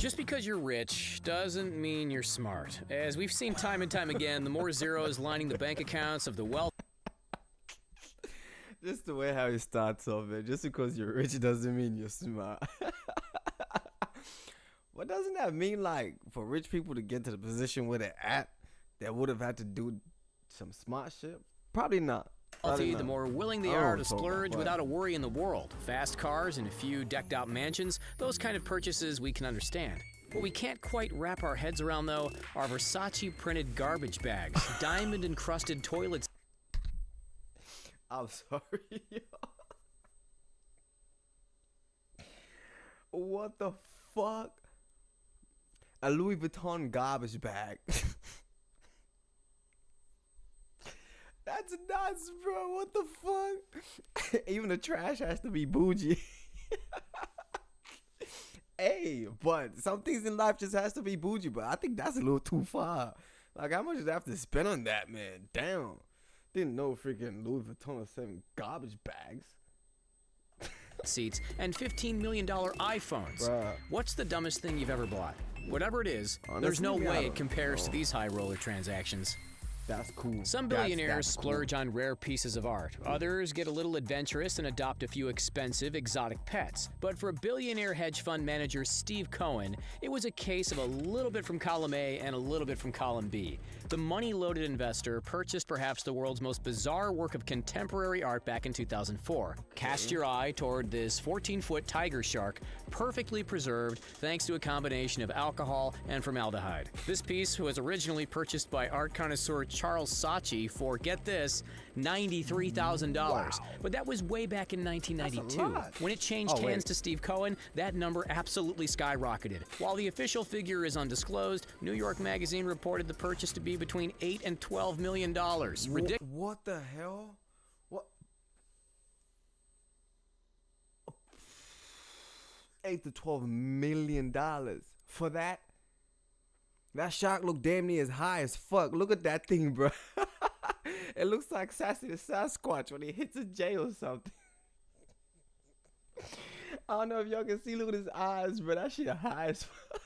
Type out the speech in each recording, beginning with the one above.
Just because you're rich doesn't mean you're smart. As we've seen time and time again, the more zeros lining the bank accounts of the wealthy. Just the way how he starts off, man. Just because you're rich doesn't mean you're smart. What doesn't that mean, like, for rich people to get to the position where they're at, they would have had to do some smart shit? Probably not. The more willing they are to splurge without a worry in the world. Fast cars and a few decked-out mansions, those kind of purchases we can understand. What we can't quite wrap our heads around, though, are Versace-printed garbage bags, diamond-encrusted toilets. I'm sorry. What the fuck? A Louis Vuitton garbage bag. That's nuts, bro. What the fuck? Even the trash has to be bougie. Hey, but some things in life just has to be bougie, but I think that's a little too far. Like, how much did I have to spend on that, man? Damn. Didn't know freaking Louis Vuitton was selling garbage bags. Seats and $15 million iPhones. Bruh. What's the dumbest thing you've ever bought? Whatever it is, Honestly, there's no I way don't it compares to know. these high roller transactions. That's cool. Some billionaires splurge on rare pieces of art. Others get a little adventurous and adopt a few expensive, exotic pets. But for billionaire hedge fund manager Steve Cohen, it was a case of a little bit from column A and a little bit from column B. The money-loaded investor purchased perhaps the world's most bizarre work of contemporary art back in 2004. Cast your eye toward this 14-foot tiger shark, perfectly preserved thanks to a combination of alcohol and formaldehyde. This piece was originally purchased by art connoisseur Charles Saatchi for, get this, $93,000. Wow. But that was way back in 1992. That's a lot. When it changed hands to Steve Cohen, that number absolutely skyrocketed. While the official figure is undisclosed, New York Magazine reported the purchase to be between $8 and $12 million. Ridiculous. What the hell? What? $8 to $12 million for that? That shark looked damn near as high as fuck. Look at that thing, bro. It looks like Sassy the Sasquatch when he hits a J or something. I don't know if y'all can see. Look at his eyes, bro. That shit high as fuck.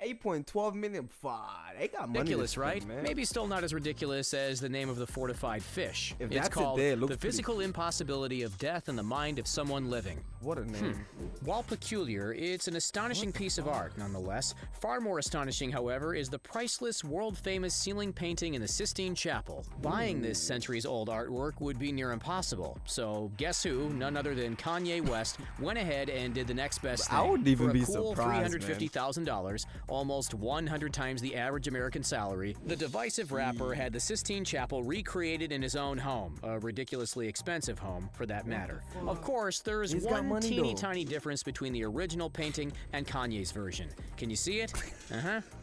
8.12 million. Fuck, they got money. Ridiculous, right? Man. Maybe still not as ridiculous as the name of the fortified fish. If It's that's called it there, it looks The Physical Impossibility of Death in the Mind of Someone Living. What a name. While peculiar, it's an astonishing piece of art, nonetheless. Far more astonishing, however, is the priceless, world-famous ceiling painting in the Sistine Chapel. Buying this centuries-old artwork would be near impossible. So, guess who? None other than Kanye West went ahead and did the next best thing. I wouldn't even be For a cool surprised, $350,000, almost 100 times the average American salary, the divisive rapper had the Sistine Chapel recreated in his own home, a ridiculously expensive home, for that matter. Of course, there's He's got one money, teeny though. tiny difference between the original painting and Kanye's version. Can you see it?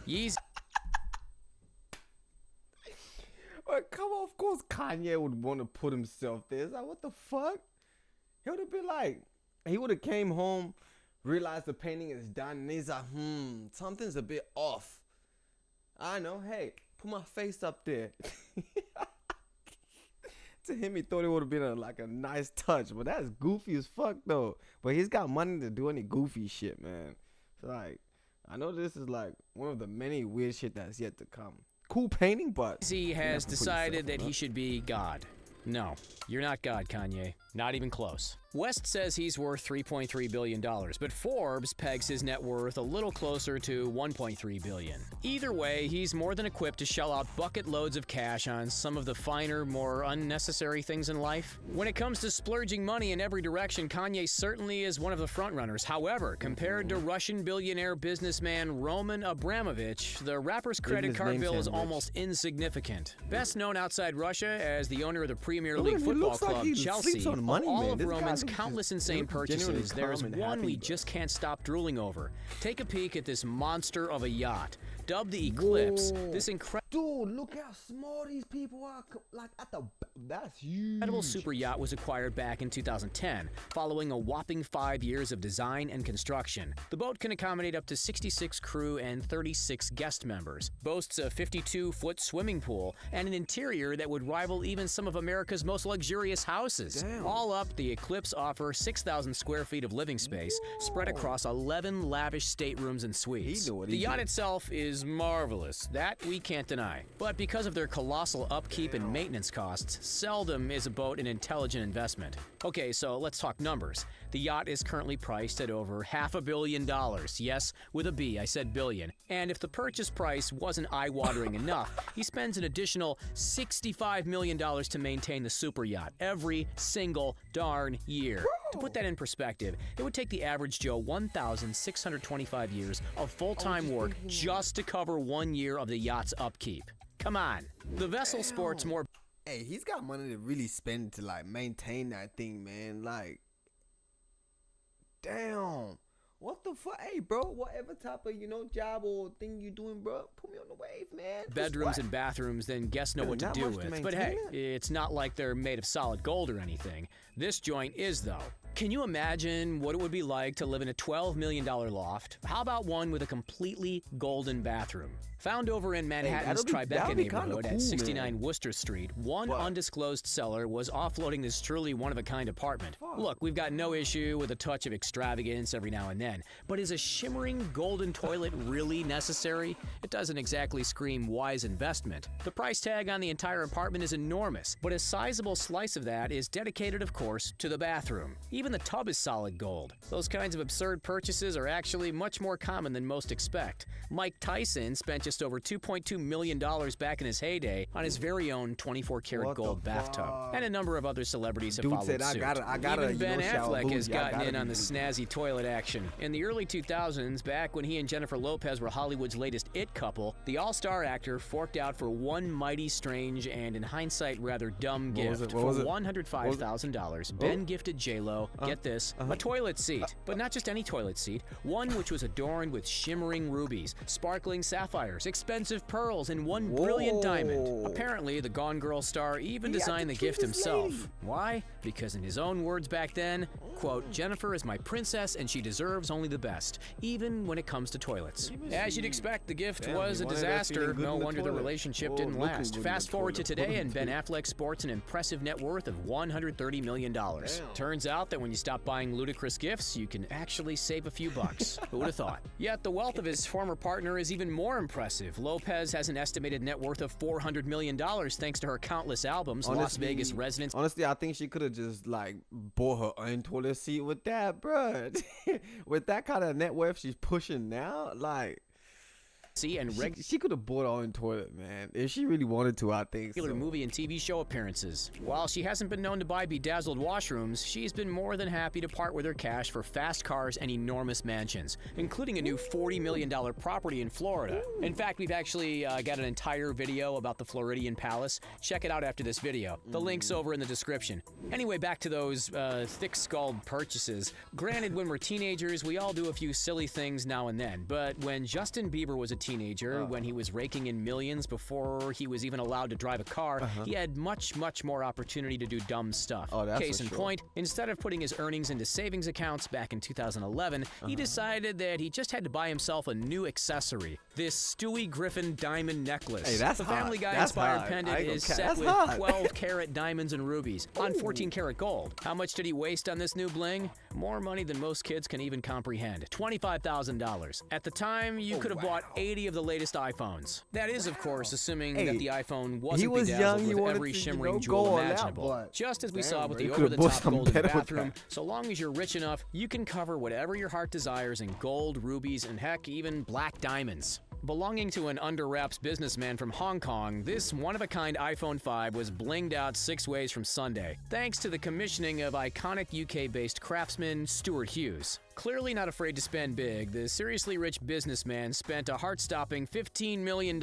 Yeezy. Well, come on, of course Kanye would want to put himself there. It's like, what the fuck? He would have been like, he would have came home, realized the painting is done, and he's like, something's a bit off. I know, hey, put my face up there. To him, he thought it would have been a nice touch, but that's goofy as fuck, though. But he's got money to do any goofy shit, man. So, like, I know this is, like, one of the many weird shit that's yet to come. Cool painting, but He has decided that he should. should be God. No, you're not God, Kanye. Not even close. West says he's worth $3.3 billion, but Forbes pegs his net worth a little closer to $1.3 billion. Either way, he's more than equipped to shell out bucket loads of cash on some of the finer, more unnecessary things in life. When it comes to splurging money in every direction, Kanye certainly is one of the frontrunners. However, compared to Russian billionaire businessman Roman Abramovich, the rapper's credit card bill is almost insignificant. Best known outside Russia as the owner of the Premier League football club Chelsea, on money, all man. of This Roman's guy's countless insane genuinely purchases, there's calm and one happy, we bro. just can't stop drooling over. Take a peek at this monster of a yacht. Dubbed the Eclipse, Whoa. this incredible Dude, look how small these people are. Like, that's huge. super yacht was acquired back in 2010, following a whopping 5 years of design and construction. The boat can accommodate up to 66 crew and 36 guest members, boasts a 52-foot swimming pool, and an interior that would rival even some of America's most luxurious houses. Damn. All up, the Eclipse offers 6,000 square feet of living space, spread across 11 lavish staterooms and suites. The yacht itself is marvelous, that we can't deny. But because of their colossal upkeep and maintenance costs, seldom is a boat an intelligent investment. Okay, so let's talk numbers. The yacht is currently priced at over $500 million. Yes, with a B, I said billion. And if the purchase price wasn't eye-watering enough, he spends an additional $65 million to maintain the super yacht every single darn year. To put that in perspective, it would take the average Joe 1,625 years of full-time work just to cover 1 year of the yacht's upkeep. Come on. The vessel sports more... Hey, he's got money to really spend to, like, maintain that thing, man. Like, damn. What the fuck? Hey, bro, whatever type of, job or thing you doing, bro, put me on the wave, man. bedrooms and bathrooms, then guests know what to do with. But hey, it's not like they're made of solid gold or anything. This joint is, though. Can you imagine what it would be like to live in a $12 million loft? How about one with a completely golden bathroom? Found over in Manhattan's Tribeca neighborhood at 69 Worcester Street, one undisclosed seller was offloading this truly one-of-a-kind apartment. Look, we've got no issue with a touch of extravagance every now and then, but is a shimmering golden toilet really necessary? It doesn't exactly scream wise investment. The price tag on the entire apartment is enormous, but a sizable slice of that is dedicated, of course, to the bathroom. Even the tub is solid gold. Those kinds of absurd purchases are actually much more common than most expect. Mike Tyson spent just over $2.2 million back in his heyday on his very own 24-karat gold bathtub. And a number of other celebrities have followed suit. Even Ben Affleck has gotten in on the snazzy toilet action. In the early 2000s, back when he and Jennifer Lopez were Hollywood's latest it couple, the all-star actor forked out for one mighty strange and, in hindsight, rather dumb gift. For $105,000, Ben gifted J-Lo, get this, a toilet seat. But not just any toilet seat, one which was adorned with shimmering rubies, sparkling sapphires, expensive pearls, and one brilliant diamond. Apparently, the Gone Girl star even designed the gift himself. Why? Because in his own words back then, quote, "Jennifer is my princess and she deserves only the best, even when it comes to toilets." As you'd expect, the gift was a disaster. No wonder the relationship didn't last. Fast forward to today, and Ben Affleck sports an impressive net worth of $130 million. Turns out that when you stop buying ludicrous gifts, you can actually save a few bucks. Who would have thought? Yet the wealth of his former partner is even more impressive. Lopez has an estimated net worth of $400 million thanks to her countless albums, Las Vegas residence. Honestly, I think she could have just, like, bought her own toilet seat with that, bruh. With that kind of net worth she's pushing now, like... She could have bought her own toilet, man. If she really wanted to, I think so. Movie and TV show appearances. While she hasn't been known to buy bedazzled washrooms, she's been more than happy to part with her cash for fast cars and enormous mansions, including a new $40 million property in Florida. In fact, we've actually got an entire video about the Floridian Palace. Check it out after this video. The link's over in the description. Anyway, back to those thick-skulled purchases. Granted, when we're teenagers, we all do a few silly things now and then, but when Justin Bieber was a teenager, when he was raking in millions before he was even allowed to drive a car, he had much more opportunity to do dumb stuff. Case in point, instead of putting his earnings into savings accounts back in 2011, he decided that he just had to buy himself a new accessory. This Stewie Griffin diamond necklace. Hey, that's the Family Guy-inspired pendant is set with 12-karat diamonds and rubies on 14-karat gold. How much did he waste on this new bling? More money than most kids can even comprehend. $25,000. At the time, you could have bought 80 of the latest iPhones. That is, of course, assuming that the iPhone wasn't bedazzled with every shimmering jewel imaginable. Just as we saw with the over-the-top golden bathroom, so long as you're rich enough, you can cover whatever your heart desires in gold, rubies, and heck, even black diamonds. Belonging to an under-wraps businessman from Hong Kong, this one-of-a-kind iPhone 5 was blinged out 6 ways from Sunday, thanks to the commissioning of iconic UK-based craftsman Stuart Hughes. Clearly not afraid to spend big, the seriously rich businessman spent a heart-stopping $15 million,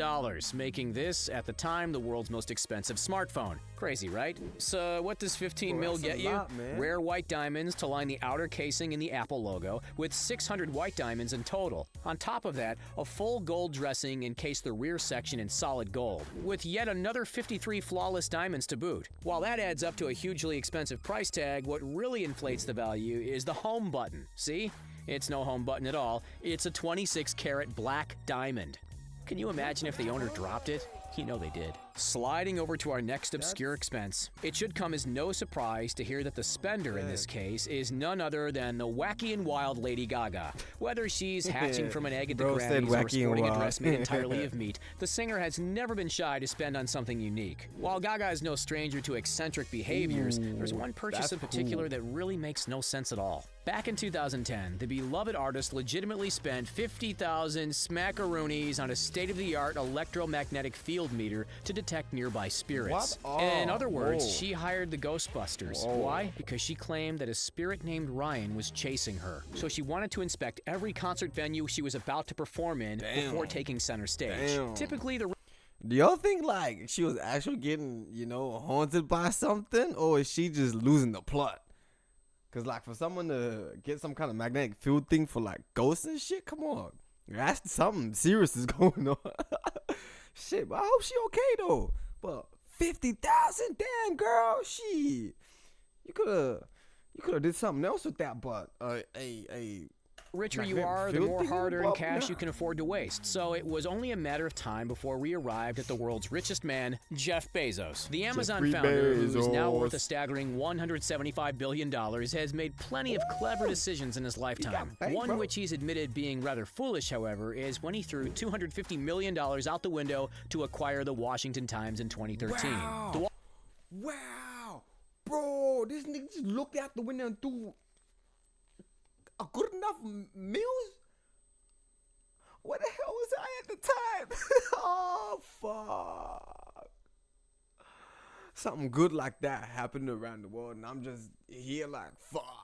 making this, at the time, the world's most expensive smartphone. Crazy, right? So what does 15 mil get you? Rare white diamonds to line the outer casing in the Apple logo, with 600 white diamonds in total. On top of that, a full gold dressing encased the rear section in solid gold, with yet another 53 flawless diamonds to boot. While that adds up to a hugely expensive price tag, what really inflates the value is the home button. See? It's no home button at all. It's a 26-karat black diamond. Can you imagine if the owner dropped it? You know they did. Sliding over to our next obscure expense, it should come as no surprise to hear that the spender in this case is none other than the wacky and wild Lady Gaga. Whether she's hatching from an egg at the Grammys or sporting a dress made entirely of meat, the singer has never been shy to spend on something unique. While Gaga is no stranger to eccentric behaviors, there's one purchase in particular that really makes no sense at all. Back in 2010, the beloved artist legitimately spent 50,000 smackaroonies on a state-of-the-art electromagnetic field meter to detect nearby spirits. In other words, she hired the Ghostbusters. Why? Because she claimed that a spirit named Ryan was chasing her. So she wanted to inspect every concert venue she was about to perform in before taking center stage. Typically, the Do y'all think like she was actually getting, haunted by something, or is she just losing the plot? Cause like for someone to get some kind of magnetic field thing for like ghosts and shit, come on, that's something serious is going on. Shit, but I hope she okay though. But 50,000, damn girl, shit, you coulda did something else with that. But richer you are, the more hard-earned cash you can afford to waste. So it was only a matter of time before we arrived at the world's richest man, Jeff Bezos. The Amazon founder, who is now worth a staggering $175 billion, has made plenty of clever decisions in his lifetime. One which he's admitted being rather foolish, however, is when he threw $250 million out the window to acquire the Washington Times in 2013. Wow. Bro, this nigga just looked out the window and threw a good enough meals? What the hell was I at the time? Oh, fuck. Something good like that happened around the world, and I'm just here like, fuck.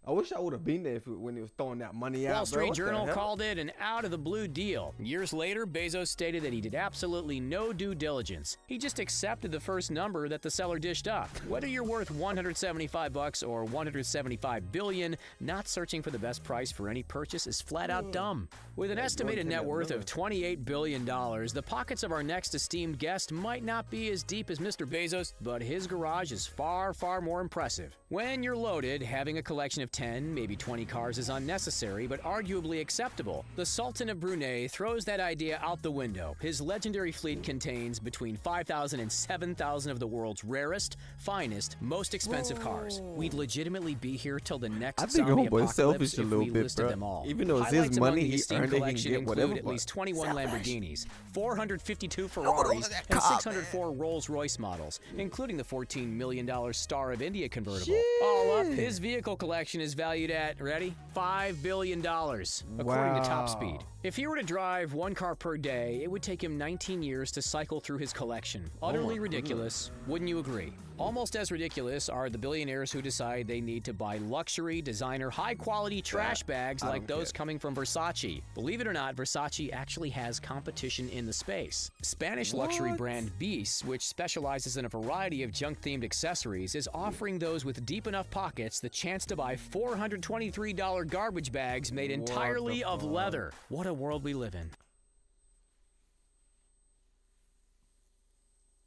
I wish I would have been there when he was throwing that money out. Wall Street Journal called it an out-of-the-blue deal. Years later, Bezos stated that he did absolutely no due diligence. He just accepted the first number that the seller dished up. Whether you're worth $175 or $175 billion, not searching for the best price for any purchase is flat-out dumb. With an estimated net worth of $28 billion, the pockets of our next esteemed guest might not be as deep as Mr. Bezos, but his garage is far, far more impressive. When you're loaded, having a collection of 10, maybe 20 cars is unnecessary, but arguably acceptable. The Sultan of Brunei throws that idea out the window. His legendary fleet contains between 5,000 and 7,000 of the world's rarest, finest, most expensive cars. We'd legitimately be here till the next zombie apocalypse if we listed them all. Even though it's his money, he earned it, he can get whatever. At least 21 Lamborghinis, 452 Ferraris, and 604 Rolls-Royce models, including the $14 million Star of India convertible. All up, his vehicle collection is valued at, ready? $5 billion, according to Top Speed. If he were to drive one car per day, it would take him 19 years to cycle through his collection. Utterly ridiculous, wouldn't you agree? Almost as ridiculous are the billionaires who decide they need to buy luxury, designer, high-quality trash bags like those coming from Versace. Believe it or not, Versace actually has competition in the space. Spanish luxury brand Beast, which specializes in a variety of junk-themed accessories, is offering those with deep enough pockets the chance to buy $423 garbage bags made entirely of leather. What a world we live in.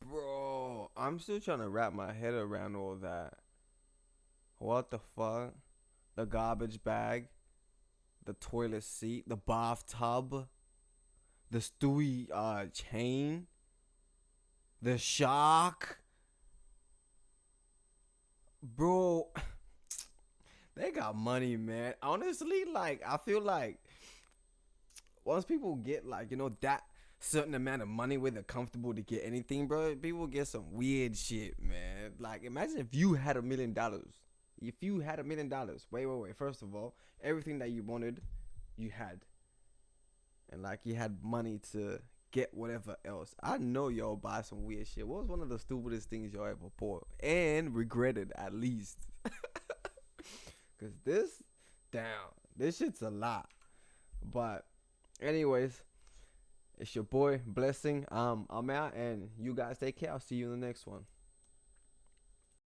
Bro, I'm still trying to wrap my head around all that. What the fuck? The garbage bag, the toilet seat, the bathtub, the Stewie chain, the shark. Bro, they got money, man. Honestly, like, I feel like once people get like, that certain amount of money where they're comfortable to get anything, bro, people get some weird shit, man. Like, imagine if you had $1 million. If you had $1 million, wait. First of all, everything that you wanted, you had. And like, you had money to get whatever else. I know y'all buy some weird shit. What was one of the stupidest things y'all ever bought and regretted, at least? Because Damn, this shit's a lot. But anyways, it's your boy Blessing. I'm out, and you guys take care. I'll see you in the next one.